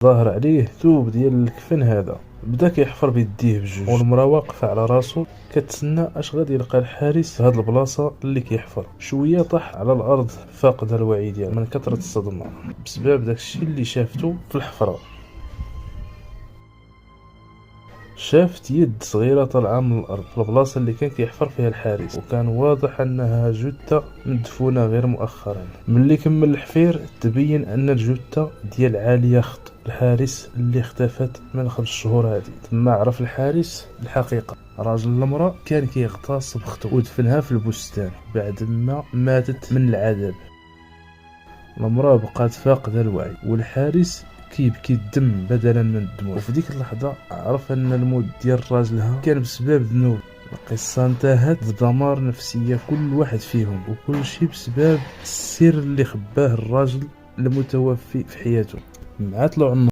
ظاهر عليه الثوب ديال الكفن هذا. بدا كيحفر بيديه بجوج، والمراه واقفه على راسو كتسنى اش غادي يلقى الحارس في هاد البلاصه اللي كيحفر. شويه طاح على الارض فاقد الوعي ديالو من كثره الصدمه بسبب داكشي اللي شافته في الحفره. شافت يد صغيرة طالعة من الأرض في البلاصة اللي كان كيحفر فيها الحارس، وكان واضح أنها جثة مدفونة غير مؤخرا. ملي كمل الحفير تبين أن الجثة ديال عالية خط الحارس اللي اختفت من 5 شهور هذه. ثم عرف الحارس الحقيقة، راجل المرأة كان كيغتصب اختو ودفنها في البستان بعد ما ماتت من العذاب. المرأة بقات فاقدة الوعي، والحارس كيبكي الدم بدلا من الدموع. وفي ديك اللحظة عرف ان الموت ديال راجلها كان بسبب ذنوب. القصة انتهت بدمار نفسية كل واحد فيهم، وكل شيء بسبب السر اللي خباه الراجل المتوفي في حياته. مع طلوع